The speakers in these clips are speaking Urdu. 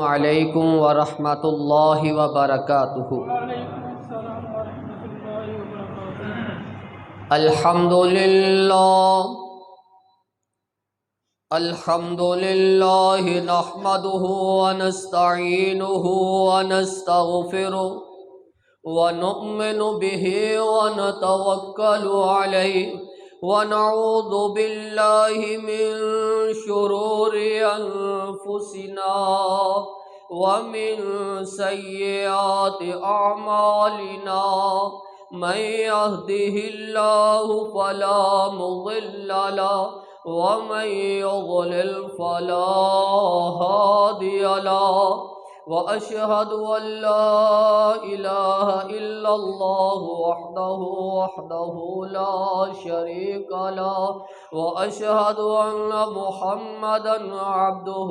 علیکم ورحمۃ اللہ وبرکاتہ۔ وعلیکم السلام ورحمۃ اللہ وبرکاتہ۔ الحمد للہ نحمدہ ونستعینہ ونستغفرہ ونؤمن بہ ونتوکل علیہ ونعوذ باللہ من شرور انفسنا ومن سیئات اعمالنا من يهده الله فلا مضل له ومن يضلل فلا هادي له وأشهد أن لا إله إلا الله وحده لا شريك له وأشهد أن محمدا عبده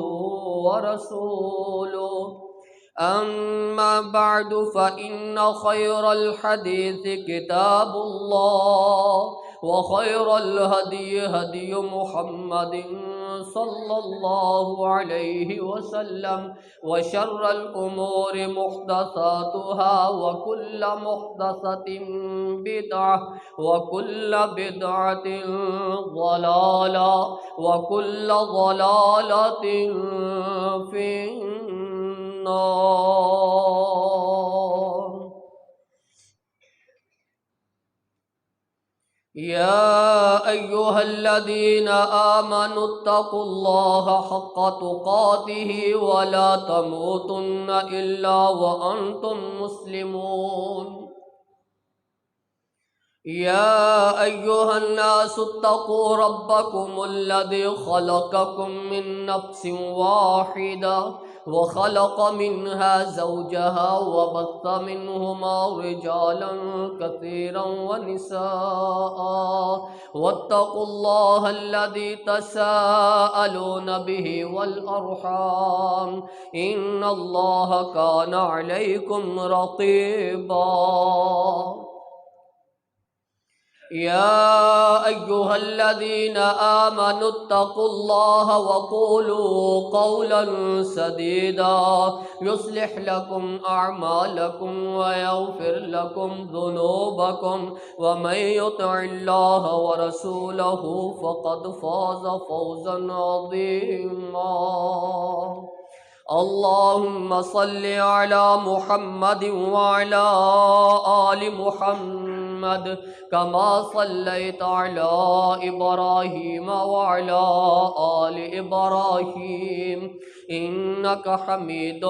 ورسوله أما بعد فإن خير الحديث كتاب الله وخير الهدي هدي محمد صلى الله عليه وسلم وشر الأمور محدثاتها وكل محدثة بدعة وكل بدعة ضلالة وكل ضلالة في النار۔ يا أيها الذين آمنوا اتقوا الله حق تقاته ولا تموتن إلا وأنتم مسلمون۔ يا أيها الناس اتقوا ربكم الذي خلقكم من نفس واحدة وخلق منها زوجها وبث منهما رجالا كثيرا ونساء واتقوا الله الذي تساءلون به والأرحام إن الله كان عليكم رقيبا۔ يا أيها الذين آمنوا اتقوا الله وقولوا قولا سديدا يصلح لكم أعمالكم ويغفر لكم ذنوبكم ومن يطع الله ورسوله فقد فاز فوزا عظيما۔ اللهم صل على محمد وعلى آل محمد كما صليت على إبراهيم وعلى آل إبراهيم إنك حميد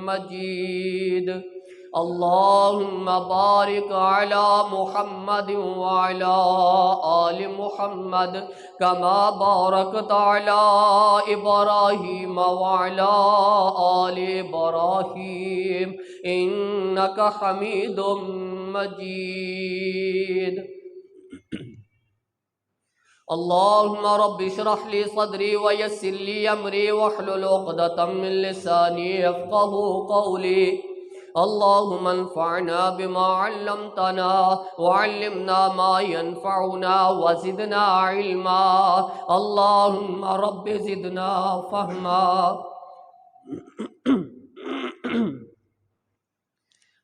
مجيد۔ اللهم بارك على محمد وعلى آل محمد كما باركت على إبراهيم وعلى آل إبراهيم إنك حميد مجيد۔ اللهم رب اشرح لي صدري ويسر لي أمري واحلل عقدة من لساني يفقهوا قولي۔ اللهم انفعنا بما علمتنا وعلمنا ما ينفعنا وزدنا علما۔ اللهم رب زدنا فهما۔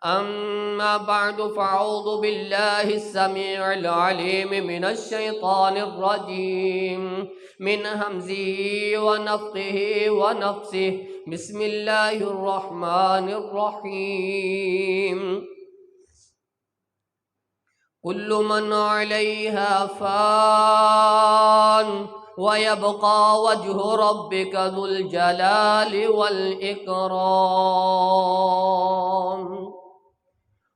أما بعد فأعوذ بالله السميع العليم من الشيطان الرجيم من همزه ونفخه ونفسه بسم الله الرحمن الرحيم۔ كل من عليها فان ويبقى وجه ربك ذو الجلال والإكرام۔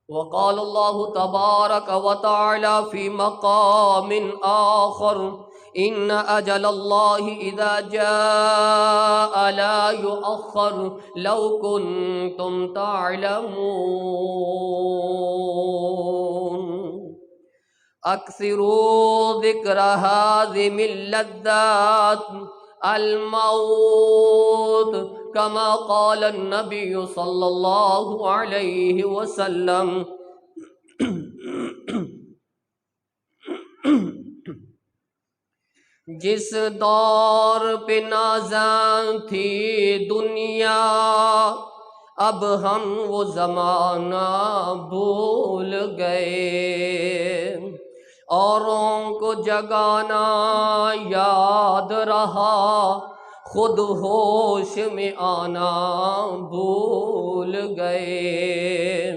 وقال الله تبارك وتعالى في مقام آخر إن أجل الله إذا جاء لا يؤخر لو كنتم تعلمون۔ أكثروا ذكر هاذم اللذات الموت كما قال النبي صلى الله عليه وسلم۔ جس دور پہ نازاں تھی دنیا، اب ہم وہ زمانہ بھول گئے، اوروں کو جگانا یاد رہا، خود ہوش میں آنا بھول گئے۔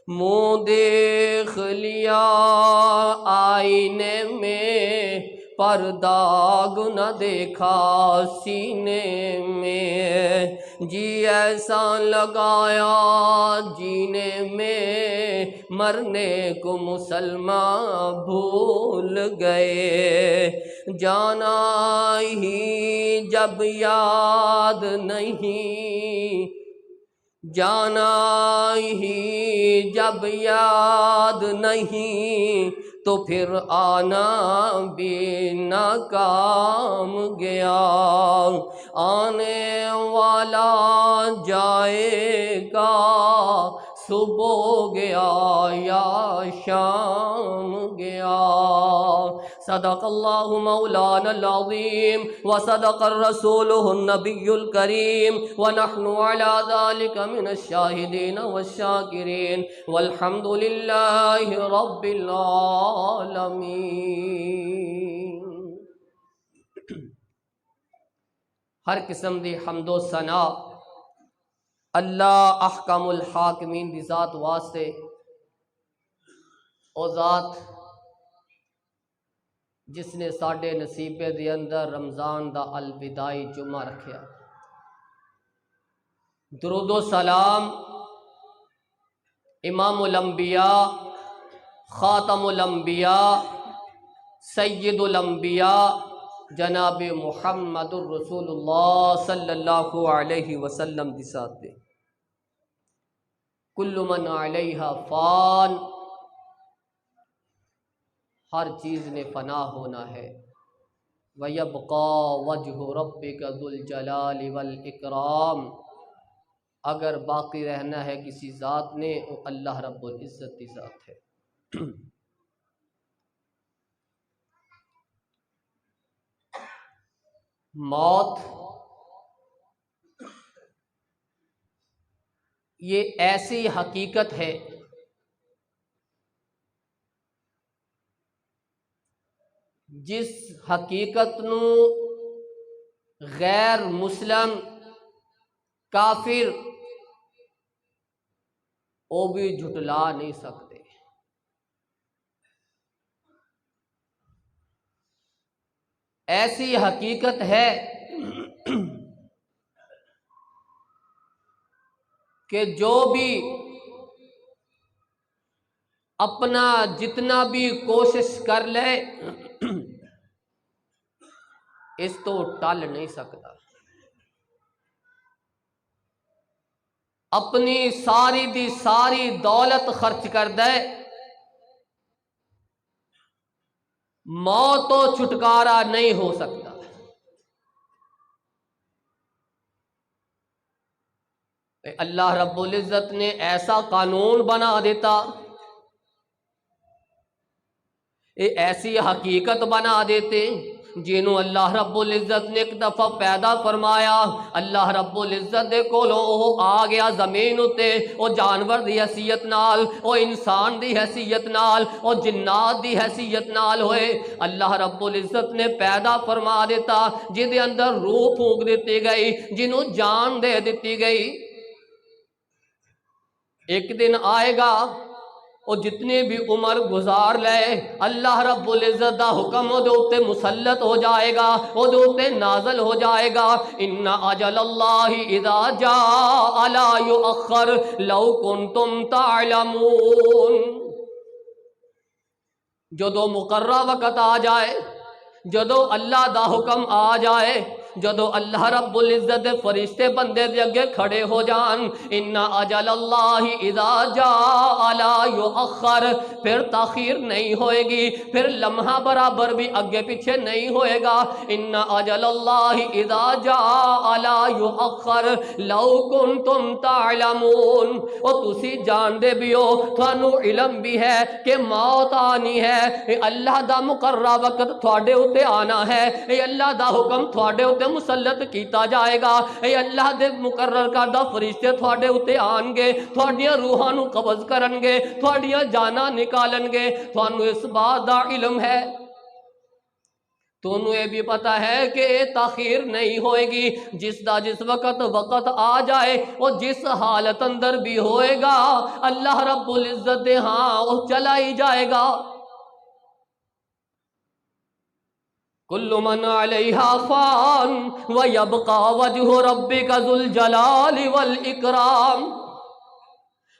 منہ دیکھ لیا آئینے میں، پر داغ نہ دیکھا سینے میں، جی ایسا لگایا جینے میں، مرنے کو مسلمان بھول گئے۔ جانا ہی جب یاد نہیں، جانا ہی جب یاد نہیں، تو پھر آنا بھی ناکام گیا۔ آنے والا جائے گا، صبح گیا یا شام گیا۔ صدق اللہ مولانا العظیم وصدق الرسولہ النبی الکریم، ونحن علی ذلک من الشاہدین والشاکرین، والحمد للہ رب العالمین۔ ہر قسم دی حمد و ثنا اللہ احکم الحاکمین دی ذات واسطے، او ذات جس نے ساڈے نصیبے دے اندر رمضان دا الوداعی جمعہ رکھیا۔ درود و سلام امام الانبیاء، خاتم الانبیاء، سید الانبیاء جناب محمد الرسول اللہ صلی اللہ علیہ وسلم دی ذات دے۔ کل من علیہا فان، ہر چیز نے فنا ہونا ہے۔ وَيَبْقَى وَجْهُ رَبِّكَ ذُو الْجَلَالِ وَالْإِكْرَامِ، اگر باقی رہنا ہے کسی ذات نے، وہ اللہ رب العزت کی ذات ہے۔ موت یہ ایسی حقیقت ہے جس حقیقت نو غیر مسلم کافر وہ بھی جھٹلا نہیں سکتے۔ ایسی حقیقت ہے کہ جو بھی اپنا جتنا بھی کوشش کر لے اس تو ٹل نہیں سکتا۔ اپنی ساری دی ساری دولت خرچ کر دے، موت تو چھٹکارا نہیں ہو سکتا۔ اللہ رب العزت نے ایسا قانون بنا دیتا، ایسی حقیقت بنا دیتے جنہوں اللہ رب العزت نے ایک دفعہ پیدا فرمایا۔ اللہ رب العزت دے کولوں وہ آ گیا زمین اتے، وہ جانور دی حیثیت نال، وہ انسان دی حیثیت نال، وہ جنات دی حیثیت نال ہوئے۔ اللہ رب العزت نے پیدا فرما دیتا، جدے اندر روح پھونک دیتی گئی، جنہوں جان دے دیتی گئی۔ ایک دن آئے گا وہ جتنے بھی عمر گزار لے، اللہ رب العزت دا حکم وہ دے اتے مسلط ہو جائے گا، وہ دے اتے نازل ہو جائے گا۔ ان اجل اللہ اذا جاء لا یؤخر لو کنتم تعلمون، جدو مقررہ وقت آ جائے، جدو اللہ دا حکم آ جائے، جدو اللہ رب العزت دے فرشتے بندے دے اگے کھڑے ہو جان، ان اجل اللہ اذا جاء لا یؤخر، پھر تاخیر نہیں ہوئے گی، پھر لمحہ برابر بھی اگے پیچھے نہیں ہوئے گا۔ ان اجل اللہ اذا جاء لا یؤخر لو کنتم تعلمون، اور تسی جان دے بھی ہو، تھانو علم بھی ہے کہ موت آنی ہے، اللہ دا مقررہ وقت تھوڑے ہوتے آنا ہے، اے اللہ دا حکم تھوڑے ہوتے مسلط کیتا جائے گا، اے اللہ دے مقرر کردہ فرشتے تھوڑے ہوتے آن گے، تھوڑیاں روحاں نو قبض کرن گے، تھوڑیاں جانا نکالن گے، تھوانو اس بات دا علم ہے، تو انہوں یہ بھی پتا ہے کہ تاخیر نہیں ہوئے گی، جس وقت آ جائے اور جس حالت اندر بھی ہوئے گا اللہ رب العزت دے ہاں وہ چلا ہی جائے گا۔ کل من علیہا فان ویبقى وجہ ربک ذو الجلال والاکرام،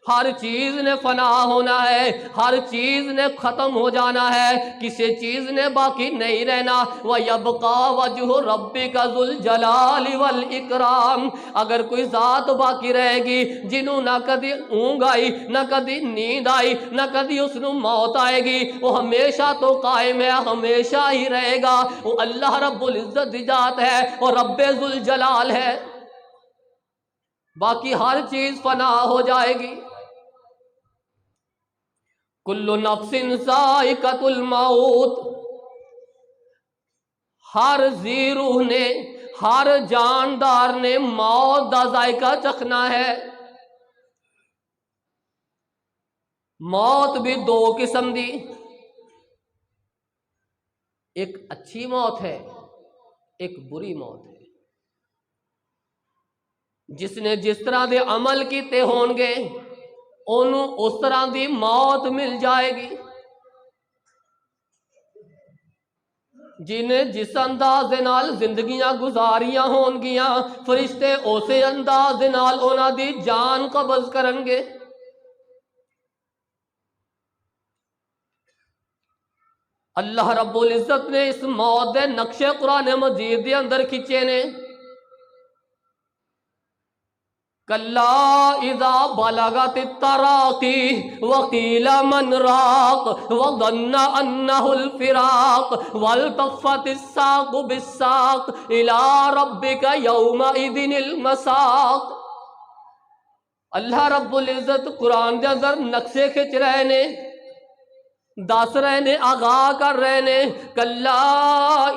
ہر چیز نے فنا ہونا ہے، ہر چیز نے ختم ہو جانا ہے، کسی چیز نے باقی نہیں رہنا۔ وَيَبْقَى وَجْهُ رَبِّكَ ذُو الْجَلَالِ وَالْإِكْرَامِ، اگر کوئی ذات باقی رہے گی جنہوں نہ کدی اونگ آئی، نہ کدی نیند آئی، نہ کدی اس نو موت آئے گی، وہ ہمیشہ تو قائم ہے، ہمیشہ ہی رہے گا، وہ اللہ رب العزت دی ذات ہے اور رب ذو الجلال ہے، باقی ہر چیز فنا ہو جائے گی۔ کل نفس ذائقۃ الموت، ہر ذی روح نے، ہر جاندار نے موت دا ذائقہ چکھنا ہے۔ موت بھی دو قسم دی، ایک اچھی موت ہے، ایک بری موت ہے۔ جس نے جس طرح دے عمل کیتے ہون گے انہوں اس طرح دی موت مل جائے گی، جنہیں جس انداز دے نال زندگیاں گزاریاں ہون گیاں فرشتے اسے انداز دے نال انہاں دی جان قبض کرن گے۔ اللہ رب العزت نے اس موت دے نقشے قرآن مجید دے اندر کھچے نے۔ کلا اذا بلغت التراقی وقیل من راق وظن انہ الفراق والتفت الساق بالساق الى ربک یومئذ المساق۔ اللہ رب العزت قرآن دے اندر نقشے کھچ رہے نے، دس رہے نے، آگاہ کر رہے نے۔ کلا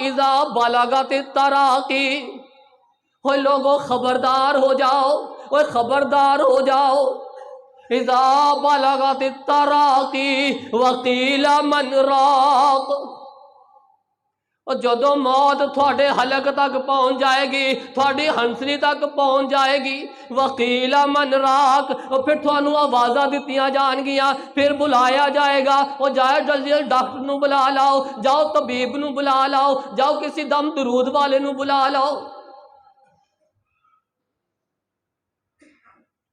اذا بلغت التراقی، ہوئے لوگوں خبردار ہو جاؤ، اوے خبردار ہو جاؤ۔ اذا بلغت التراقی وقیل من راق، اور جدو موت تھوڑے حلق تک پہنچ جائے گی، تھوڑی ہنسلی تک پہنچ جائے گی، وقیل من راق، اور پھر تھوانو آوازہ دیتیاں جان گیاں، پھر بلایا جائے گا، اور جائے جلدی ڈاکٹر نو بلا لاؤ، جاؤ طبیب نو بلا لاؤ، جاؤ کسی دم درود والے نو بلا لاؤ۔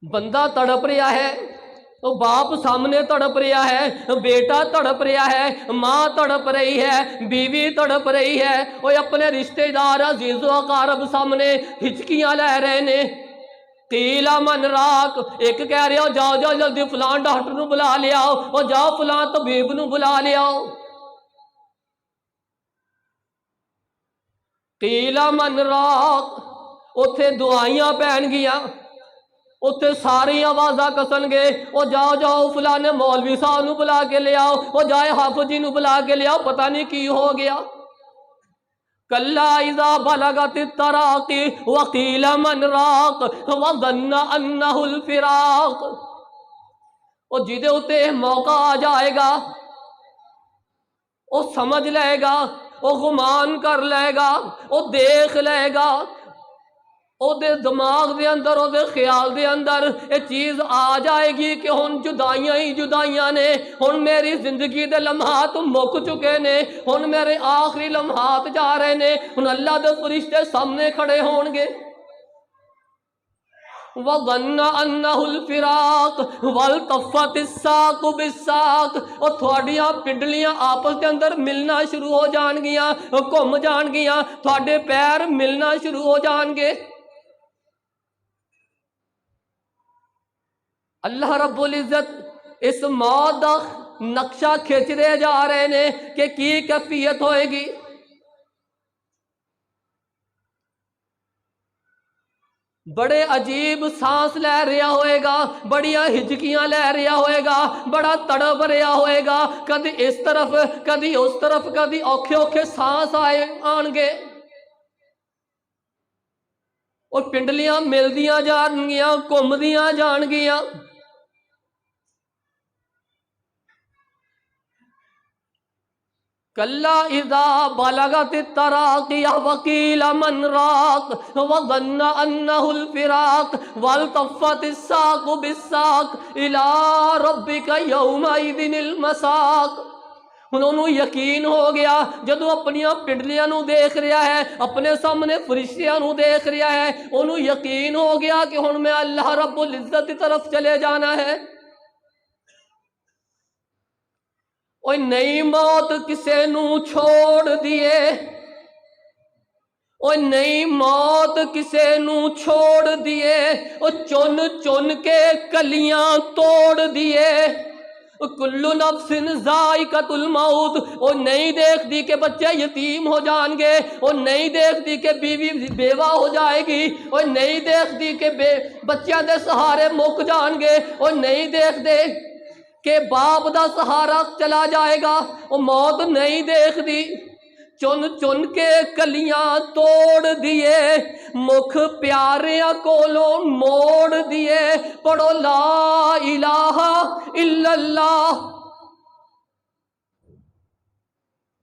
بندہ تڑپ رہا ہے، باپ سامنے تڑپ رہا ہے، بیٹا تڑپ رہا ہے، ماں تڑپ رہی ہے، بیوی تڑپ رہی ہے، وہ اپنے رشتہ دار عزیز و اقارب سامنے ہچکیاں لے رہے نے۔ قیل من راق، ایک کہہ رہے ہو جاؤ جاؤ جلدی فلان ڈاکٹر نو بلا لے آؤ، اور جاؤ فلان طبیب نو بلا لے آؤ۔ قیل من راق، اتھے دعائیاں پہن گیاں، اتھے ساری آوازاں کسن گے، او جاؤ جاؤ فلانے مولوی صاحب نو بلا کے لے آؤ، او جائے حافظ جی نو بلا کے لے آؤ، پتہ نہیں کی ہو گیا۔ کلا اذا بلغت التراقی وقیل من راق وظن انہ الفراق، او جدے اتے موقع آ جائے گا، او سمجھ لے گا، او گمان کر لے گا، او دیکھ لے گا، او دے دماغ دے اندر، او دے خیال دے اندر یہ چیز آ جائے گی کہ ہن جدائیاں ہی جدائیاں نے، ہن میری زندگی دے لمحات مک چکے نے، ہن میرے آخری لمحات جا رہے نے، ہن اللہ دے فرشتے سامنے کھڑے ہون گے۔ وَظَنَّ أَنَّهُ الْفِرَاقُ وَالْتَفَّتِ السَّاقُ بِالسَّاقِ، اور تھوڑیاں پنڈلیاں آپس کے اندر ملنا شروع ہو جان گیاں، گھوم جان گیاں، تھوڑے پیر ملنا شروع ہو جان گے۔ اللہ رب العزت اس موت دا نقشہ کھچ دے جا رہے نے کہ کی کیفیت ہوئے گی۔ بڑے عجیب سانس لے رہا ہوئے گا، بڑیاں ہچکیاں لے رہا ہوئے گا، بڑا تڑپ رہا ہوئے گا، کدی اس طرف کدی اس طرف، کدی اوکھے اوکھے سانس آن گے، اور پنڈلیاں ملدیاں جان گیاں، گھومدیاں جان گیاں۔ کلا اذا بلغت التراقی وقیل من راق وظن انه الفراق والتفت الساق بالساق الى ربک یومئذ المساق۔ انہوں نے یقین ہو گیا جدو اپنی پنڈلیاں نو دیکھ رہا ہے، اپنے سامنے فرشتیاں نو دیکھ رہا ہے، انہوں یقین ہو گیا کہ ہن میں اللہ رب العزت کی طرف چلے جانا ہے۔ اوہ نئی موت کسے نو چھوڑ دیے، اوہ نئی موت کسے نو چھوڑ دیے، او چن چن کے کلیاں توڑ دیے۔ کلو نفس ذائقۃ الموت، وہ نہیں دیکھتی کہ بچے یتیم ہو جان گے، وہ نہیں دیکھتی کہ بیوی بیوہ ہو جائے گی، وہ نہیں دیکھتی کہ بچیاں دے سہارے مک جان گے، وہ نہیں دیکھتے کہ باپ دا سہارا چلا جائے گا، وہ موت نہیں دیکھتی۔ چن چن کے کلیاں توڑ دیے، مکھ پیاریاں کولوں موڑ دیے۔ پڑھو لا الہ الا اللہ۔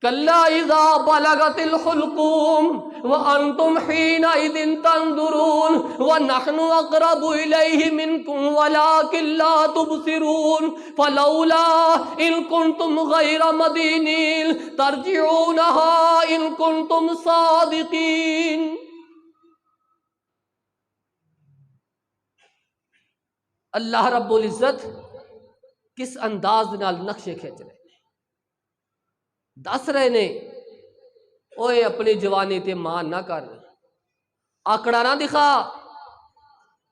کلا اذا بلغت الحلقوم وانتم حینئذ تنظرون ونحن اقرب الیہ منکم ولکن لا تبصرون فلولا ان کنتم غیر مدینین ترجعونها ان کنتم صادقین۔ اللہ رب العزت کس انداز نال نقشے کھینچ رہے، دس رہے نے اوے اپنی جوانی تے مان نہ کر، آکڑا نہ دکھا۔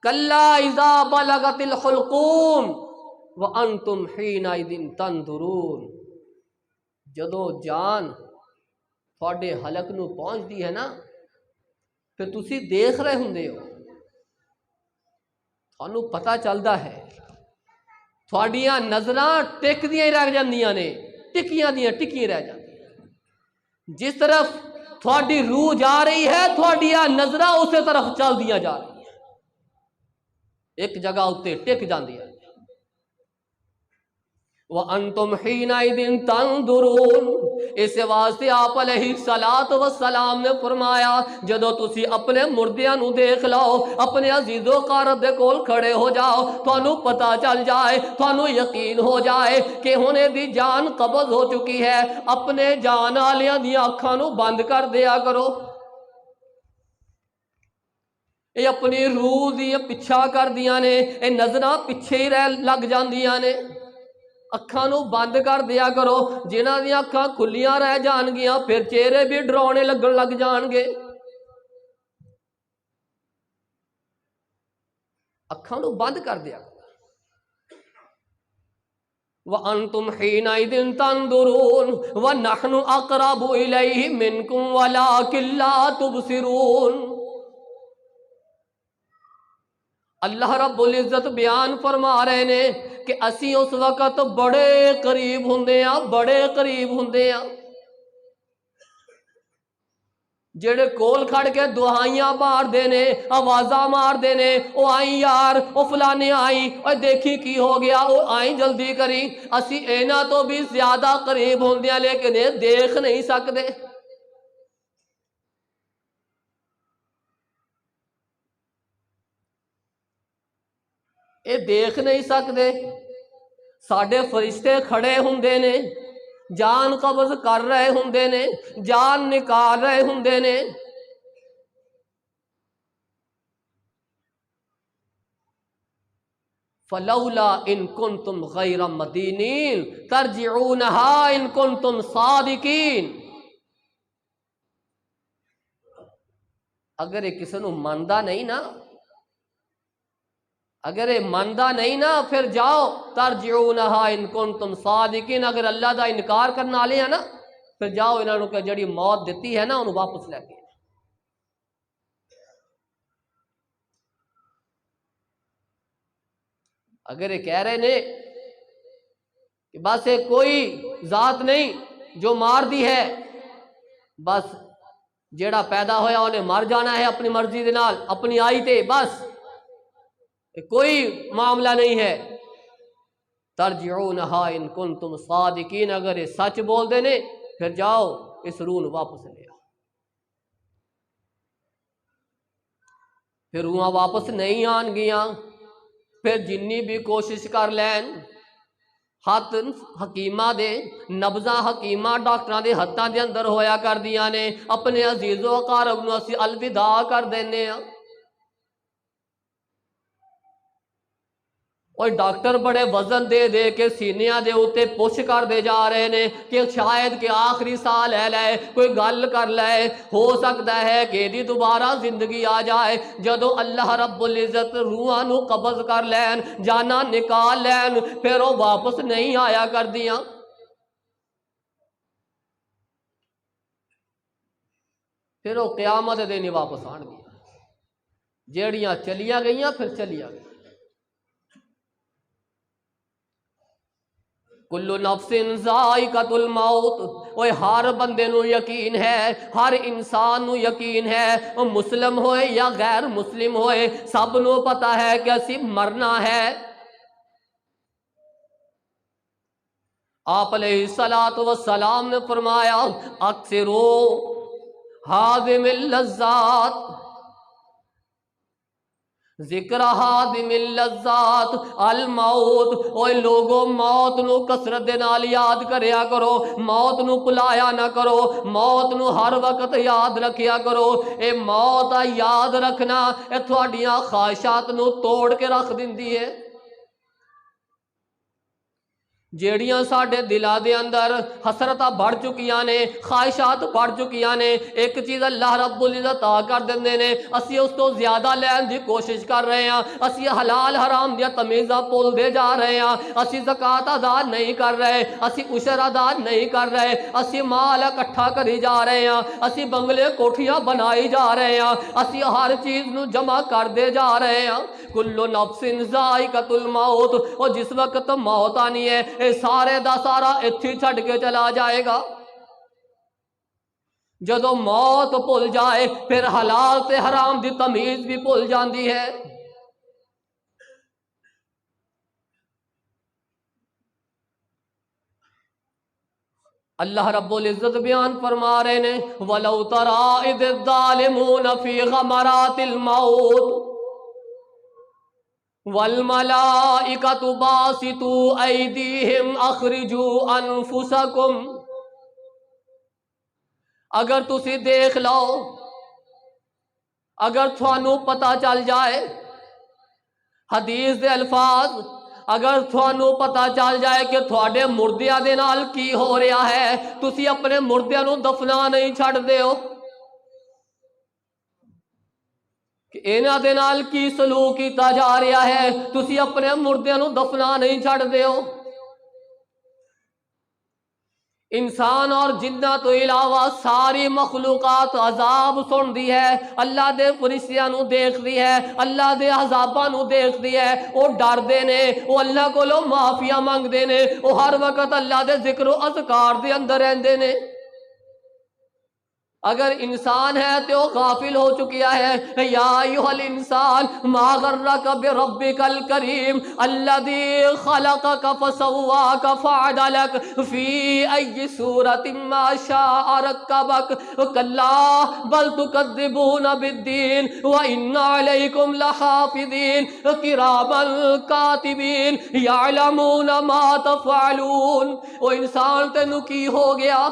کلا اذا بلغت الحلقوم وانتم حینئذ تنظرون، جدو جان تھوڑے حلق نو پہنچتی ہے نا، پھر تسی دیکھ رہے ہوندے ہو، تھانوں پتہ چلدا ہے، تھوڑیاں نظراں ٹک دیاں رہ جاندیاں نے، ٹکیاں دیاں ٹکی رہ جاندیاں۔ جس طرف تھوڑی روح جا رہی ہے، تھوڑیاں نظراں اسی طرف چل دیاں جا رہی ہیں، ایک جگہ اتے ٹک جاندیاں۔ وَأَنْتُمْ حِينَئِذٍ تَنْظُرُونَ، اس واسطے آپ علیہ السلام نے فرمایا جدو تسی اپنے مردیاں نو دیکھ لاؤ، اپنے عزیز و قارب دے کول کھڑے ہو جاؤ، تھانوں پتہ چل جائے، تھانوں یقین ہو جائے کہ ہونے دی جان قبض ہو چکی ہے، اپنے جان والیاں دی اکھاں نو بند کر دیا کرو۔ یہ اپنی روح دی پیچھا کر دیاں نے، یہ نظراں پیچھے ہی رہ لگ جاندیاں نے، اکھاں نو بند کر دیا کرو۔ جنہاں دی اکھاں کھلیاں رہ جان گیاں پھر چہرے بھی ڈراؤنے لگن لگ جان گے۔ اکھاں نو بند کر دیا کرو۔ وَأَنْتُمْ حِينَئِذٍ تَنْظُرُونَ وَنَحْنُ أَقْرَبُ إِلَيْهِ مِنْكُمْ وَلَكِنْ لَا تُبْصِرُونَ۔ اللہ رب العزت بیان فرما رہے نے کہ اسی اس وقت بڑے قریب ہوندے ہاں، بڑے قریب ہوندے ہاں۔ جڑے کول کھڑ کے دعائیاں مار دینے، آوازاں مار دینے، او آئیں یار، او فلانے آئیں، او دیکھی کی ہو گیا، او آئیں جلدی کری، اسی اینا تو بھی زیادہ قریب ہوندے ہیں لیکن یہ دیکھ نہیں سکتے۔ یہ دیکھ نہیں سکتے، ساڈے فرشتے کھڑے ہوندے نے، جان قبض کر رہے ہوندے نے، جان نکال رہے ہوندے نے۔ فلولا ان کنتم غیر مدینین ترجعونہا ان کنتم صادقین. اگر یہ کسی نو ماندا نہیں نا، اگر یہ ماندا نہیں نا، پھر جاؤ ترجعونہا ان کنتم صادقین. اگر اللہ دا انکار کرنے والے ہیں نا، پھر جاؤ انہاں نو کہ جڑی موت دیتی ہے نا انہوں واپس لے کے. اگر یہ کہہ رہے نے کہ بس یہ کوئی ذات نہیں جو مار دی ہے، بس جیڑا پیدا ہویا انہیں مر جانا ہے اپنی مرضی دے نال، اپنی آئی تے، بس کوئی معاملہ نہیں ہے. ترجعونہا ان کنتم صادقین. اگر یہ سچ بول دے نے پھر جاؤ اس روح نو واپس لے آؤ. پھر روحاں واپس نہیں آن گیاں، پھر جنی بھی کوشش کر لین، ہاتھ حکیمہ دے نبضاں حکیمہ ڈاکٹراں دے ہتھاں دے اندر ہویا کر دیاں نے، اپنے عزیز و اقارب نو اسی الوداع کر دینے ہاں. اور ڈاکٹر بڑے وزن دے دے کے سینیاں دے اوتے پش کر دے جا رہے نے کہ شاید کہ آخری سال ہے لائے کوئی گل کر لائے، ہو سکتا ہے کہ دی دوبارہ زندگی آ جائے. جدو اللہ رب العزت روحاں نو قبض کر لین، جانا نکال لین، پھر وہ واپس نہیں آیا کر دیاں. پھر وہ قیامت دے نہیں واپس آن گیا. جیڑیاں چلیاں گئیاں پھر چلیاں گئیاں. کل نفس ذائقۃ الموت. اوے ہر بندے نو یقین ہے، ہر انسان نو یقین ہے، وہ مسلم ہوئے یا غیر مسلم ہوئے، سب نو پتہ ہے کہ اسی مرنا ہے. آپ علیہ السلام نے فرمایا اکثرو ہاضم اللذات، ذکر ہادم اللذات الموت. اوے لوگوں موت نو کثرت دے نال یاد کریا کرو، موت نو بھلایا نہ کرو، موت نو ہر وقت یاد رکھیا کرو. اے موت یاد رکھنا اے تھوڑیاں خواہشات نو توڑ کے رکھ دیندی ہے. جیڑیاں ساڈے دلاں دے اندر حسرتاں بڑھ چکیاں نے، خواہشات بڑھ چکیاں نے، ایک چیز اللہ رب العزت عطا کر دیندے نے، اسی اس تو زیادہ لین دی کوشش کر رہے ہیں، اسی حلال حرام دیا تمیزاں بھول دے جا رہے ہیں، اسی زکوٰۃ ادا نہیں کر رہے، اسی عشر ادا نہیں کر رہے، اسی مال اکٹھا کری جا رہے ہیں، اسی بنگلے کوٹھیاں بنائی جا رہے ہیں، اسی ہر چیز نو جمع کر دے جا رہے ہیں. کل نفس ذائقۃ الموت. اور جس وقت موت آنی ہے اے سارے دا سارا اتھی چھڑ کے چلا جائے گا. جدو موت بھول جائے پھر حلال تے حرام دی تمیز بھی بھول جاندی ہے. اللہ رب العزت بیان فرما رہے نے وَلَوْ تَرَىٰ إِذِ الظَّالِمُونَ فِي غَمَرَاتِ الْمَوْتِ وَالْمَلَائِكَةُ بَاسِطُو أَيْدِيهِمْ أَخْرِجُوا أَنفُسَكُمْ. اگر تسی دیکھ لو، اگر تھانوں پتہ چل جائے، حدیث دے الفاظ اگر تھانوں پتہ چل جائے کہ تھوڑے مردیاں دے نال کی ہو رہا ہے، تسی اپنے مردیاں نو دفنا نہیں چھڑ دے ہو کہ اینا دے نال کی سلوک کیتا جا رہا ہے، تسی اپنے مردیاں نو دفنا نہیں چھڑ دے ہو. انسان اور جنہ تو علاوہ ساری مخلوقات عذاب سن دی ہے، اللہ دے فرشتیاں نو دیکھ دی ہے، اللہ دے عذاباں نو دیکھ دی ہے، وہ ڈر دے نے، وہ اللہ کو لو معافیاں مانگ دے نے، وہ ہر وقت اللہ دے ذکر و اذکار دے اندر رہندے نے. اگر انسان ہے تو غافل ہو چکیا ہے. یا ایھا الانسان ما غرک بربک الکریم الذی خلقک فسواک فعدلک فی ای صورت ما شاء رکبک کلا بل تکذبون بالدین وان علیکم لحافظین کراما کاتبین یعلمون ما تفعلون. او انسان تینوں کی ہو گیا؟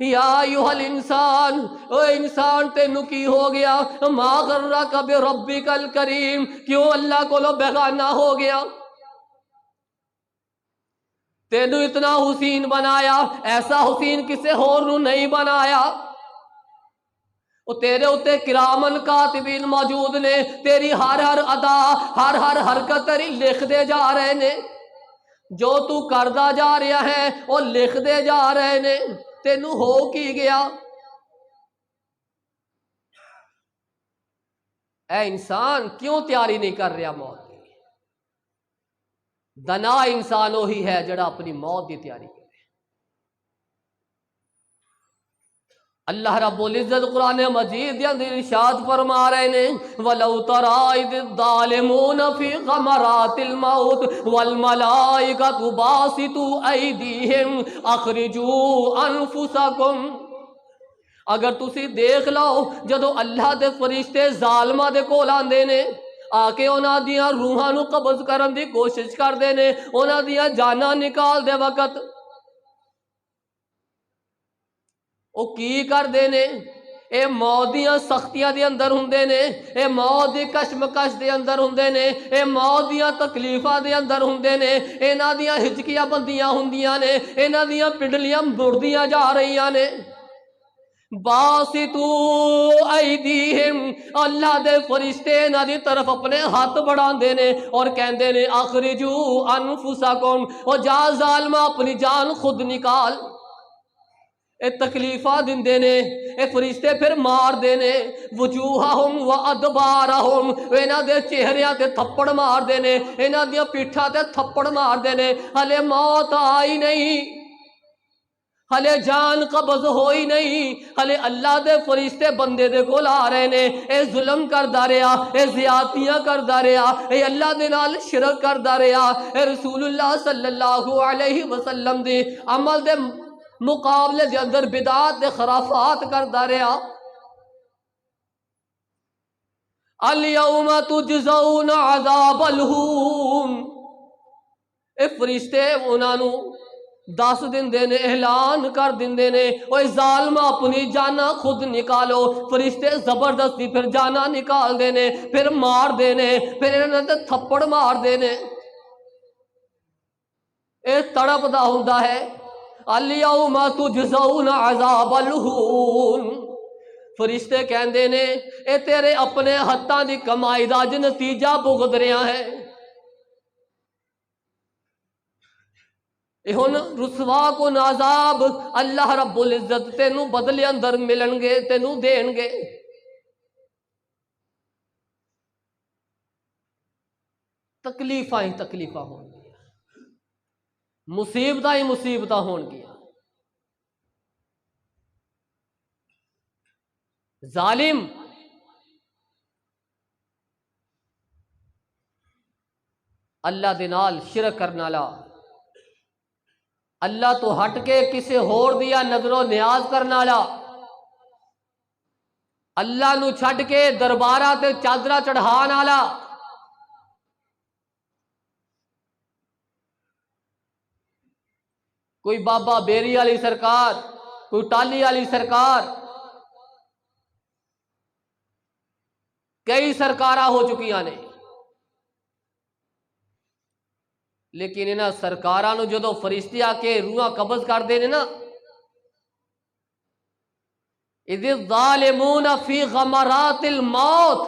یا ایھا الانسان، او انسان تینوں کی ہو گیا، ما غرک بربک الکریم، کیوں اللہ کو بیگانہ ہو گیا؟ تینوں اتنا حسین بنایا، ایسا حسین کسے ہور نو نہیں بنایا۔ وہ تیرے اتے کرامن کاتبین موجود نے، تیری ہر ہر ادا، ہر ہر حرکت تیری لکھ دے جا رہے نے، جو تو کردا جا رہا ہے وہ لکھ دے جا رہے نے۔ تینوں ہو کی گیا؟ اے انسان کیوں تیاری نہیں کر رہا موت کی؟ دنا انسان وہی ہے جڑا اپنی موت کی تیاری کرے۔ اللہ رب العزت قرآن مجید کے اندر ارشاد فرما رہے ہیں وَلَوْ تَرَىٰ إِذِ الظَّالِمُونَ فِي غَمَرَاتِ الْمَوْتِ وَالْمَلَائِكَةُ بَاسِطُو أَيْدِيهِمْ أَخْرِجُوا أَنفُسَكُمْ۔ اگر تسی دیکھ لو جدو اللہ دے فرشتے ظالمہ دے کول آندے نے، آ کے انہاں دیاں روحاں نو قبض کرن دی کوشش کردے نے، انہاں دیاں جاناں نکال دے وقت او کی کردے نے؟ اے موت دیاں سختیاں دے اندر ہوندے نے، اے موت دی کشمکش دے اندر ہوندے نے، اے موت دیاں تکلیفاں دے اندر ہوندے نے، انہاں دیاں ہچکیاں بندیاں ہوندیاں نے، انہاں دیاں پنڈلیاں مڑدیاں جا رہیاں نے۔ باسطو ایدیہم، اللہ دے فرشتے انہاں دی طرف اپنے ہاتھ بڑھاندے نے اور کہندے نے اخرجو انفسکم، او جا ظالمہ اپنی جان خود نکال۔ اے تکلیفہ دندے نے، اے فرشتے پھر مار دینے، وجوہہم و ادبارہم، انہاں دے چہریاں تے تھپڑ مار دینے، انہاں دیاں پیٹھاں تے تھپڑ مار دینے، ہلے موت آئی نہیں، ہلے جان قبض ہوئی نہیں، ہلے اللہ دے فرشتے بندے دے کول آ رہے نے، اے ظلم کردا رہیا، اے زیادتیاں کردا رہیا، اے اللہ دے نال شرک کردا رہیا، اے رسول اللہ صلی اللہ علیہ وسلم دے عمل دے مقابلے دے اندر بدعات دے خرافات کردا رہیا۔ الیوم تجزون عذاب الہون، اے فرشتے انہاں نو دس دندے نے، اعلان کر دندے نے، اوے ظالمہ اپنی جانا خود نکالو۔ فرشتے زبردستی پھر جانا نکال دینے، پھر مار دینے، پھر انہاں تے تھپڑ مار دینے۔ اے تڑپ دا ہوندا ہے الیوم تجزون عذاب الہون۔ فرشتے کہندے نے اے تیرے اپنے ہتھاں دی کمائی دا اج نتیجہ بھگت رہا ہے۔ اے ہن رسوا کن عذاب اللہ رب العزت تینوں بدلے اندر ملن گے، تینوں دین گے۔ تکلیفاں ہی تکلیفاں ہون گیا، مصیبتاں ہی مصیبتاں ہون گیا۔ ظالم اللہ دے نال شرک کرن والا، اللہ تو ہٹ کے کسے ہور دیا نظر و نیاز کرن والا، اللہ نو چھڈ کے درباراں تے چادراں چڑھان والا، کوئی بابا بیری والی سرکار، کوئی ٹالی والی سرکار، کئی سرکاراں ہو چکیاں نے، لیکن انہاں سرکاراں نو جدو فرشتے آ کے روحاں قبض کر دے نے نا، اذ الظالمون فی غمرات الموت،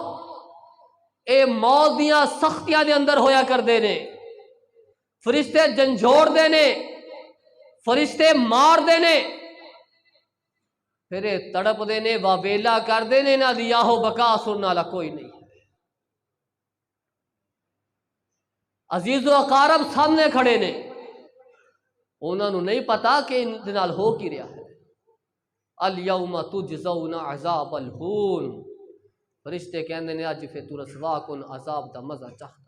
اے موت دیاں سختیاں دے اندر ہویا کر دے نے، فرشتے جھنجھوڑ دے نے، فرشتے مار دے نے، پھر تڑپ دے نے، واویلا کر دے نے، نہ دی آہو بکا سننے والا کوئی نہیں۔ عزیز و اقارب سامنے کھڑے نے، انہوں نے نہیں پتا کہ ان دے نال ہو کی رہا ہے۔ الیوم تجزون عذاب الہون، فرشتے کہندے نے اج پھر تو رسوا کن عذاب دا مزہ چاہتا۔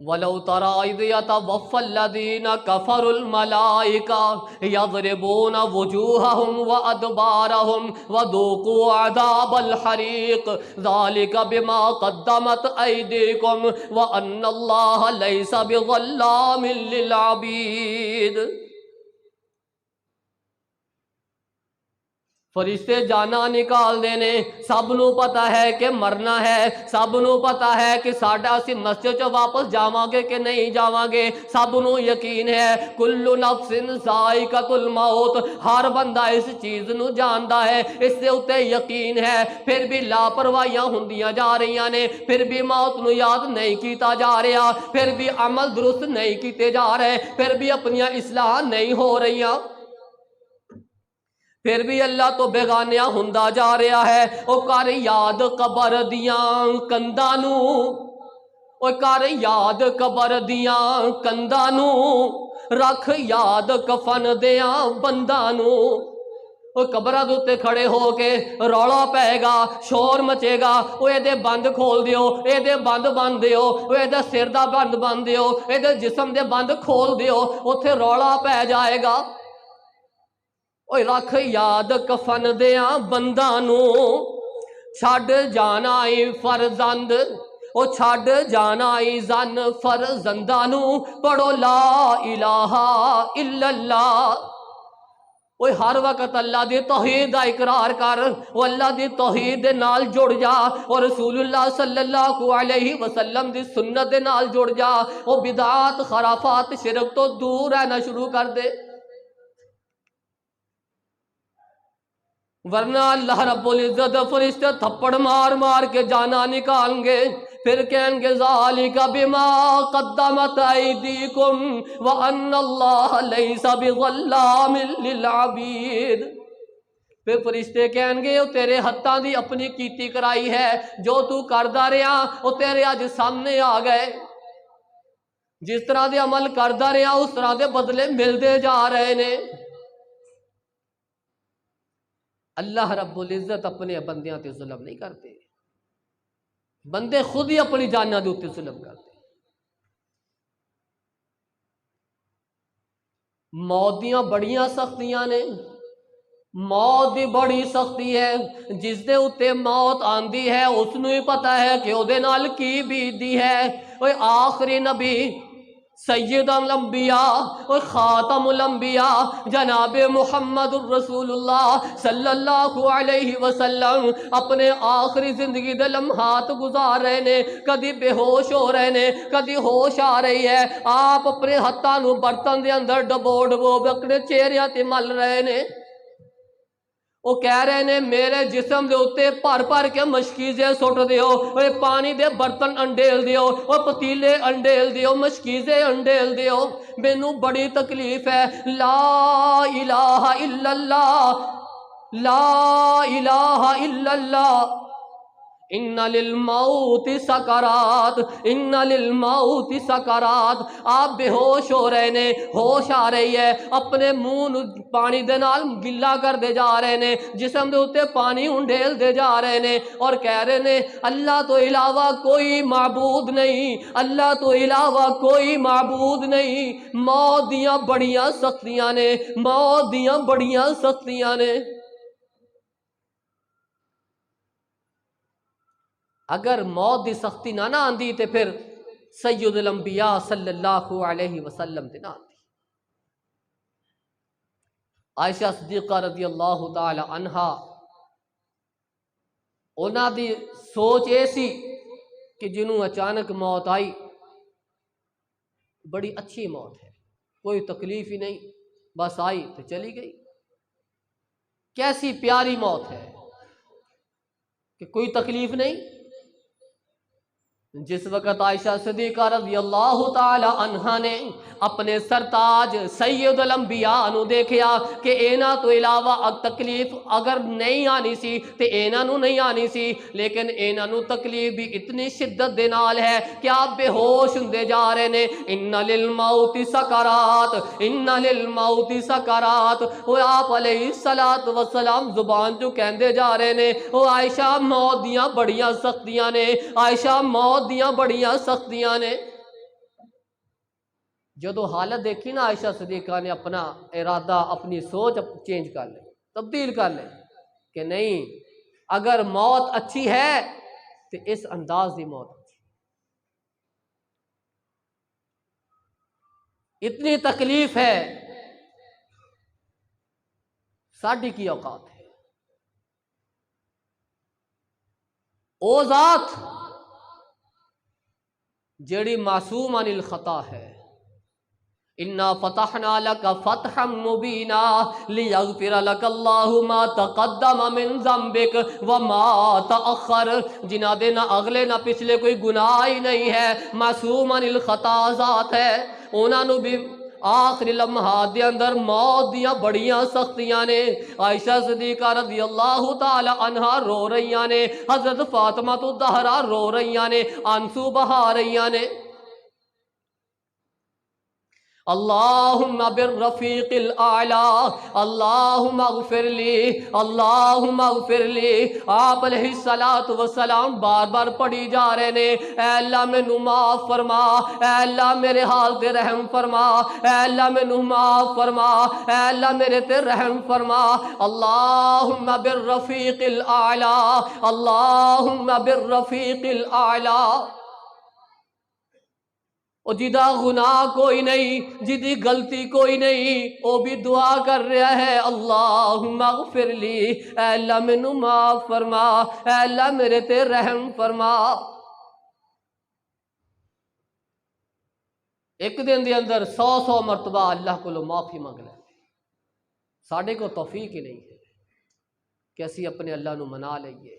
وَلَوْ تَرَىٰ إِذْ يَتَوَفَّى الَّذِينَ كَفَرُوا الْمَلَائِكَةُ يَضْرِبُونَ وُجُوهَهُمْ وَأَدْبَارَهُمْ وَذُوقُوا عَذَابَ الْحَرِيقِ ذَلِكَ بِمَا قَدَّمَتْ أَيْدِيكُمْ وَأَنَّ اللَّهَ لَيْسَ بِظَلَّامٍ لِّلْعَبِيدِ۔ فرشتے جانا نکال دینے، سب نو پتا ہے کہ مرنا ہے، سب نو پتا ہے کہ ساڈا اسی مسجد چ واپس جاواں گے کہ نہیں جاواں گے، سب نو یقین ہے کل نفس ذائقۃ الموت، ہر بندہ اس چیز نو جاندا ہے، اس دے اوتے یقین ہے، پھر بھی لاپرواہیاں ہوندیاں جا رہیاں نے، پھر بھی موت نو یاد نہیں کیتا جا رہا، پھر بھی عمل درست نہیں کیتے جا رہے، پھر بھی اپنیاں اصلاح نہیں ہو رہیاں، پھر بھی اللہ تو بیگانیاں ہوندا جا رہا ہے۔ او کر یاد قبر دیاں کنداں نو، او کر یاد قبر دیاں کنداں نو، رکھ یاد کفن دیاں بنداں نو۔ وہ قبراں دے اوتے کھڑے ہو کے رولا پائے گا، شور مچے گا، وہ یہ بند کھول دیو، یہ بند بند دیو، وہ یہ سر دا بند بند دیو، یہ جسم دے بند کھول دیو، اوتھے رولا پہ جائے گا۔ اوے رکھ یاد کفن دیاں بنداں نو، چھڈ جانا ای فرزند، او چھڈ جانا ای زن فرزنداں نو، پڑھو لا الہ الا اللہ۔ اوے ہر وقت اللہ دی توحید دا اقرار کر، او اللہ دی توحید دے نال جڑ جا، اور رسول اللہ صلی اللہ علیہ وسلم دی سنت دے نال جڑ جا، او بدعات خرافات شرک تو دور رہنا شروع کر دے، ورنہ اللہ رب العزت فرشتے تھپڑ مار مار کے جانا نکالیں گے، پھر کہیں گے ذالک بما قدمت ایدیکم وان اللہ لیس بظلام للعبید۔ پھر فرشتے کہیں گے وہ تیرے ہتھاں دی اپنی کیتی کرائی ہے، جو تو کردا رہا وہ تیرے اج سامنے آ گئے، جس طرح دے عمل کردا رہا اس طرح دے بدلے ملدے جا رہے نے۔ اللہ رب العزت اپنے بندیاں تے ظلم نہیں کرتے، بندے خود ہی اپنی جاناں دے اوتے ظلم کرتے۔ موت دیاں بڑیاں سختیاں نے، موت دی بڑی سختی ہے، جس دے اوتے موت آندی ہے اس نو ہی پتا ہے کہ او دے نال کی بیتی ہے۔ اوے آخری نبی سید الانبیاء اور خاتم الانبیاء جناب محمد الرسول اللہ صلی اللہ علیہ وسلم اپنے آخری زندگی دے لمحات گزار رہے نے، کدی بے ہوش ہو رہے نے، کدی ہوش آ رہی ہے، آپ اپنے ہتھاں نو برتن دے اندر ڈبو ڈبو اپنے چہریاں تے مل رہے نے، وہ کہہ رہے نے میرے جسم دے اوتے پھر پھر کے مشکیزے سٹ دیو، وہ پانی دے برتن انڈیل دیو، وہ پتیلے انڈیل دیو، مشکیزے انڈیل دیو، مینوں بڑی تکلیف ہے۔ لا الہ الا اللہ، لا الہ الا اللہ، ان للموت سکرات، ان للموت سکرات۔ آپ بے ہوش ہو رہے نے، ہوش آ رہی ہے، اپنے منہ پانی دے نال گلا کر دے جا رہے نے، جسم دے اوتے پانی انڈیل دے جا رہے نے، اور کہہ رہے نے اللہ تو علاوہ کوئی معبود نہیں، اللہ تو علاوہ کوئی معبود نہیں۔ موت دیاں بڑیاں سختیاں نے، موت دیاں بڑیاں سختیاں نے۔ اگر موت دی سختی نہ آندی تے پھر سید الانبیاء صلی اللہ علیہ وسلم تے نہ آندی۔ عائشہ صدیقہ رضی اللہ تعالی عنہا انہاں دی سوچ ایسی کہ جنہوں اچانک موت آئی بڑی اچھی موت ہے، کوئی تکلیف ہی نہیں، بس آئی تو چلی گئی، کیسی پیاری موت ہے کہ کوئی تکلیف نہیں۔ جس وقت عائشہ صدیقہ رضی اللہ تعالی عنہا نے اپنے سرتاج سید الانبیاء نو دیکھیا کہ اینا تو علاوہ تکلیف اگر نہیں آنی سی تے اینا نو نہیں آنی سی، لیکن اینا نو تکلیف بھی اتنی شدت دے نال ہے کہ آپ بے ہوش ہوندے جا رہے نے۔ ان للموت سکرات، ان للموت سکرات، وہ آپ علیہ السلام زبان جو کہندے جا رہے نے، وہ عائشہ موت دیاں بڑیاں سختیاں نے، عائشہ موت دیاں بڑیاں سختیاں نے۔ جدو حالت دیکھی نا عائشہ صدیقہ نے اپنا ارادہ اپنی سوچ چینج کر لے، تبدیل کر لے کہ نہیں اگر موت اچھی ہے تو اس انداز دی موت اچھی، اتنی تکلیف ہے ساڈی کی اوقات ہے۔ او ذات جڑی معصوم عن الخطا ہے، انا فتحنا لك فتحا مبینا لیغفر لك اللہ ما تقدم من ذنبك وما تأخر، جنہ دے نہ اگلے نہ پچھلے کوئی گناہ ہی نہیں ہے، معصوم عن الخطا ذات ہے، انہاں نو بھی آخری لمحات دے اندر موت دیاں بڑیاں سختیاں نے۔ عائشہ صدیقہ رضی اللہ تعالی عنہا رو رہیاں نے، حضرت فاطمہ تو زہرا رو رہیاں نے، آنسو بہا رہیاں نے۔ اللہم بالرفیق الاعلی اللہم اغفر لی اللہم اغفر لی، آپ علیہ السلام بار بار پڑھی جا رہے نے، اے اللہ مینوں معاف فرما، اے اللہ میرے حال تے رحم فرما، اے اللہ مینوں معاف فرما، اے اللہ میرے تے رحم فرما۔ اللہم بالرفیق الاعلی اللہم بالرفیق الاعلی، اور جدا گناہ کوئی نہیں، جدی غلطی کوئی نہیں، وہ بھی دعا کر رہا ہے اللہم اغفر لی، اے اللہ مینوں معاف فرما، اے اللہ میرے تے رحم فرما۔ ایک دن دے اندر 100 مرتبہ اللہ کو معافی مانگ لیں، ساڈے کو توفیق ہی نہیں ہے کہ اسی اپنے اللہ نو منا لئیے،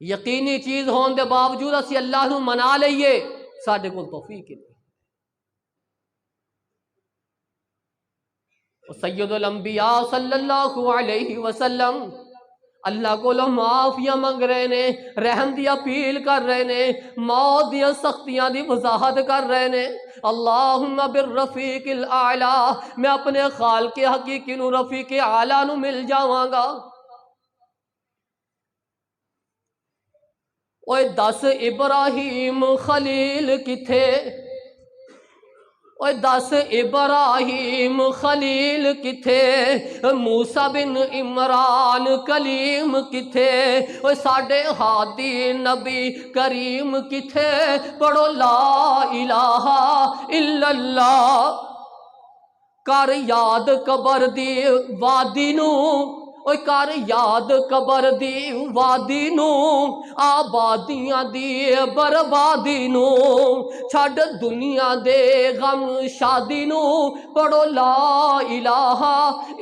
یقینی چیز ہون دے باوجود اسی اللہ نو منا لئیے، ساڈے کو توفیق ہی نہیں۔ سید الانبیاء صلی اللہ علیہ وسلم اللہ کو معافیاں مانگ رہے نے، رحم دی اپیل کر رہے نے، موت دی سختیاں دی وضاحت کر رہے نے۔ اللہم بالرفیق الاعلی، میں اپنے خالق حقیقی نو رفیق اعلی نو مل جاواں گا۔ اوے دس ابراہیم خلیل کتھے، اوے دس ابراہیم خلیل کتھے، موسیٰ بن عمران کلیم کتھے، اوے ساڈے ہادی نبی کریم کتھے، پڑھو لا الہ الا اللہ، کر یاد قبر دی وادی نو، اوے کر یاد قبر دی وادی نو، آبادیاں دی بربادی نو، چھڈ دنیا دے غم شادی نو، پڑھو لا الہ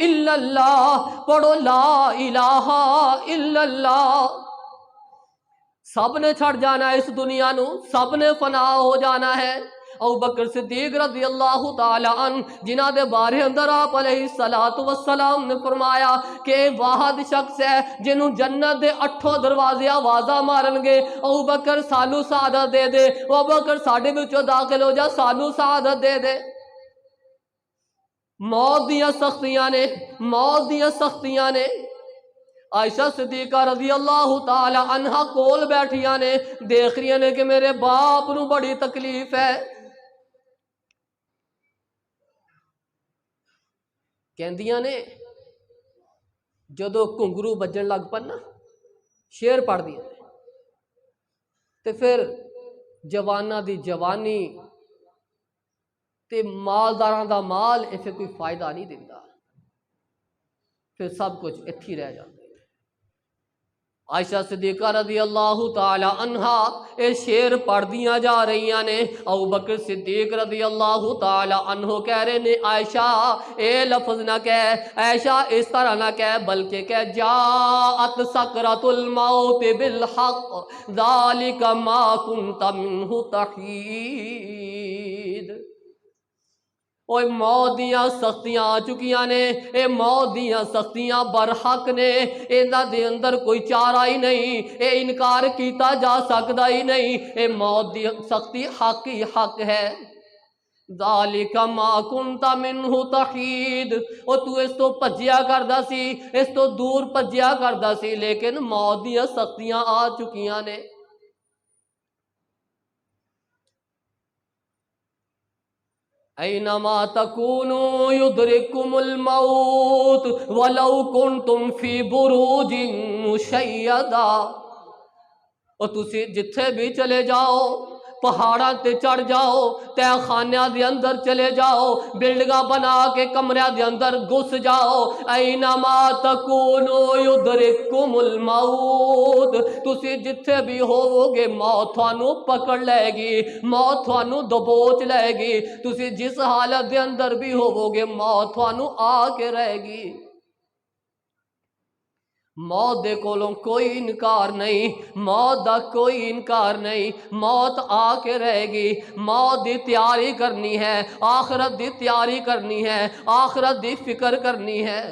الا اللہ، پڑھو لا الہ الا اللہ۔ سب نے چھڑ جانا ہے اس دنیا نو، سب نے فنا ہو جانا ہے۔ ابو بکر صدیق رضی اللہ تعالی عنہ جنہ دے بارے اندر آپ علیہ السلام نے فرمایا کہ واحد شخص ہے جنہوں جنت دے 8 دروازے آوازاں مارن گے، ابو بکر سانو سعادت دے دے، ابو بکر ساڈے وچوں داخل ہو جا، سانو سعادت دے دے۔ موت دیاں سختیاں نے، موت دیاں سختیاں نے۔ عائشہ صدیقہ رضی اللہ تعالی عنہا کول بیٹھیاں نے، دیکھ رہی نے کہ میرے باپ نو بڑی تکلیف ہے۔ کہندیاں نے جدو گھنگرو بجن لگ پن نا، شیر پڑھ دیا تے پھر جواناں دی جوانی تے مالداراں دا مال اسے کوئی فائدہ نہیں دیتا، پھر سب کچھ اتھی رہ جاتا۔ عائشہ صدیقہ رضی اللہ تعالی عنہا اے شیر پڑھ دیاں جا رہیاں نے، ابو بکر صدیق رضی اللہ تعالی عنہ کہہ رہے نے عائشہ اے لفظ نہ کہہ، عائشہ اس طرح نہ کہہ، بلکہ کہہ جاءت سکرۃ الموت بالحق ذالک ما کنت منہ تحید۔ اوہ موت دیاں سختیاں آ چکیاں نے، اے موت دیاں سختیاں برحق نے، اینا دے اندر کوئی چارہ ہی نہیں، اے انکار کیتا جا سکتا ہی نہیں، اے موت دی سختی حق ہی حق ہے۔ ذالک ما کنت منہ تحید، او تو اس تو پجیا کردا سی، اس تو دور پجیا کردا سی، لیکن موت دیاں سختیاں آ چکیاں نے۔ اینما تکونوا یدرککم الموت ولو کنتم فی بروج مشیدہ، اور تسی جتھے بھی چلے جاؤ، پہاڑاں تے چڑھ جاؤ، تہ خانیاں دے اندر چلے جاؤ، بلڈنگاں بنا کے کمریاں دے اندر گھس جاؤ، اینما تکونو یدرککم الموت، تسی جتھے بھی ہوو گے موت تھانوں پکڑ لے گی، موت تھانوں دبوچ لے گی، تسی جس حالت دے اندر بھی ہوو گے موت تھانوں آ کے رہے گی۔ موت دے کولوں کوئی انکار نہیں، موت دا کوئی انکار نہیں، موت آ کے رہے گی۔ موت دی تیاری کرنی ہے، آخرت دی تیاری کرنی ہے، آخرت دی فکر کرنی ہے۔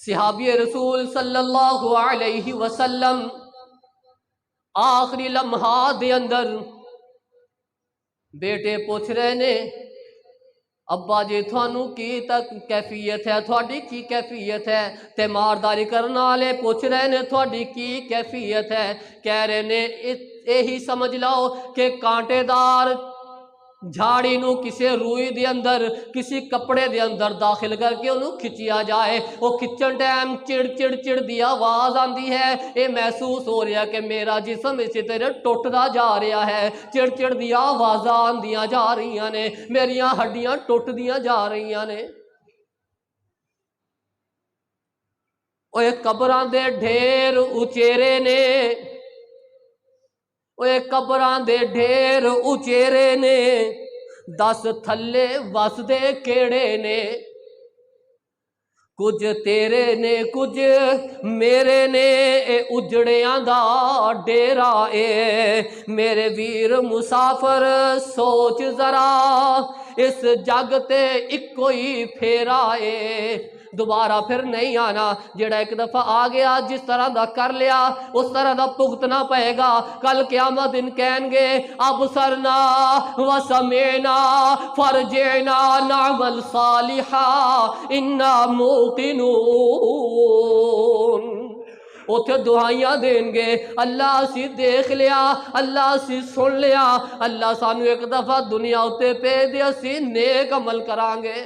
صحابی رسول صلی اللہ علیہ وسلم آخری لمحات دے اندر بیٹے پوچھ رہے نے، ابا جی تھانوں کی تک کیفیت ہے، تھوڑی کی کیفیت ہے؟ تے مارداری کرنا والے پوچھ رہے نے تھوڑی کی کیفیت ہے؟ کہہ رہے نے یہی سمجھ لو کہ کانٹے دار جھاڑی نو کسی روئی دے اندر، کسی کپڑے دے اندر داخل کر کے انہوں کھچیا جائے، وہ کھچن ٹائم چڑ چڑ چڑ دی آواز آندی ہے، یہ محسوس ہو رہا کہ میرا جسم اسی طرح ٹوٹدا جا رہا ہے، چڑ چڑ دی آواز آندیاں جا رہی نے، میریاں ہڈیاں ٹوٹدیاں جا رہی نے۔ وہ قبراں دے ڈھیر اچیرے نے، وہ قبراں دے ڈھیر اچیرے نے، دس تھلے وسدے کیڑے نے، کچھ تیرے نے کچھ میرے نے، اے اجڑیاں دا ڈیرا اے، میرے ویر مسافر سوچ ذرا، اس جگ تے اکو ہی پھیرا اے، دوبارہ پھر نہیں آنا، جڑا ایک دفعہ آ گیا جس طرح دا کر لیا اس طرح دا بھگتنا پائے گا۔ کل قیامت دن کہیں گے اب سرنا و سمینا فرجعنا نعمل صالحا انا موقنون، اتھے دعائیاں دیں گے، اللہ اسی دیکھ لیا، اللہ اسی سن لیا، اللہ سانو ایک دفعہ دنیا اتے پہ دے اسی نیک عمل کران گے۔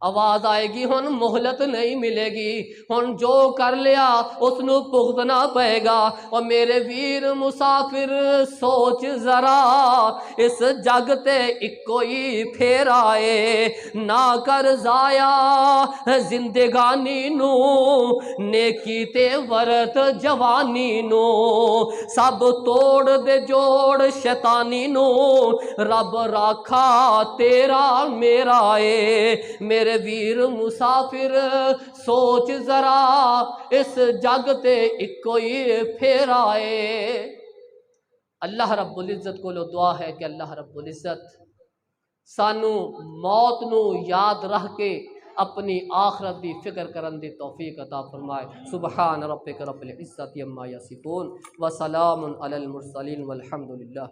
آواز آئے گی ہن مہلت نہیں ملے گی، ہن جو کر لیا اس نو بھگتنا پائے گا۔ اور میرے ویر مسافر سوچ ذرا، اس جگ تے اکو ہی پھیرا اے، نہ کر ضائع زندگانی نو، نیکی تے ورت جوانی نو، سب توڑ دے جوڑ شیطانی نو، رب راکھا تیرا میرا اے، میرے ویر مسافر سوچ ذرا، اس جگ تے اکو ہی پھیرا اے۔ اللہ رب العزت کو دعا ہے کہ اللہ رب العزت سانو موت نو یاد رہ کے اپنی آخرت دی فکر کرن دی توفیق عطا فرمائے۔ سبحان ربک رب العزت عما یصفون وسلام علی المرسلین والحمد للہ۔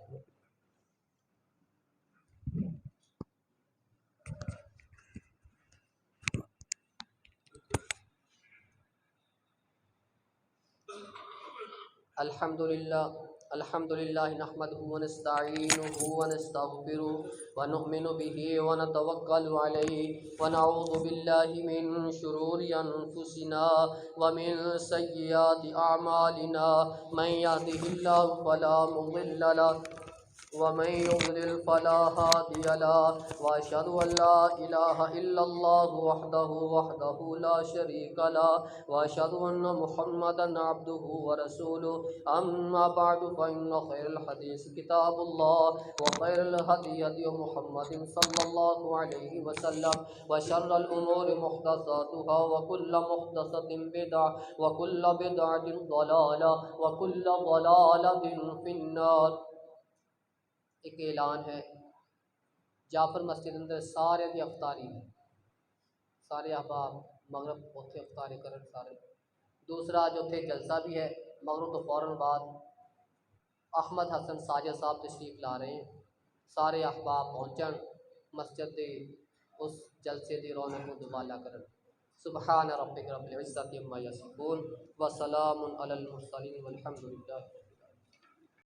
الحمدللہ نحمده ونستعینه ونستغفره ونؤمن به ونتوکل علیہ ونعوذ باللہ من شرور انفسنا ومن سیئات اعمالنا، من یهده اللہ فلا مضل له ومن يضلل فلا هادي له، واشهد ان لا اله الا الله وحده لا شريك له، واشهد ان محمدا عبده ورسوله، اما بعد فان خير الحديث كتاب الله، وخير الهدي هدي محمد صلى الله عليه وسلم، وشر الامور محدثاتها، وكل محدثة بدعة، وكل بدعة ضلالة، وكل ضلالة في النار۔ ایک اعلان ہے، جعفر مسجد اندر سارے دی افطاری ہے، سارے احباب مغرب اتھے افطاری کرن سارے۔ دوسرا جو اتھے جلسہ بھی ہے مغرب تو فوراً بعد احمد حسن ساجد صاحب تشریف لا رہے ہیں، سارے احباب پہنچن مسجد دے اس جلسے دی رونق کو دوبالا کرن۔ سبحان ربک رب العزت عما یصفون وسلام علی المرسلین والحمد للہ۔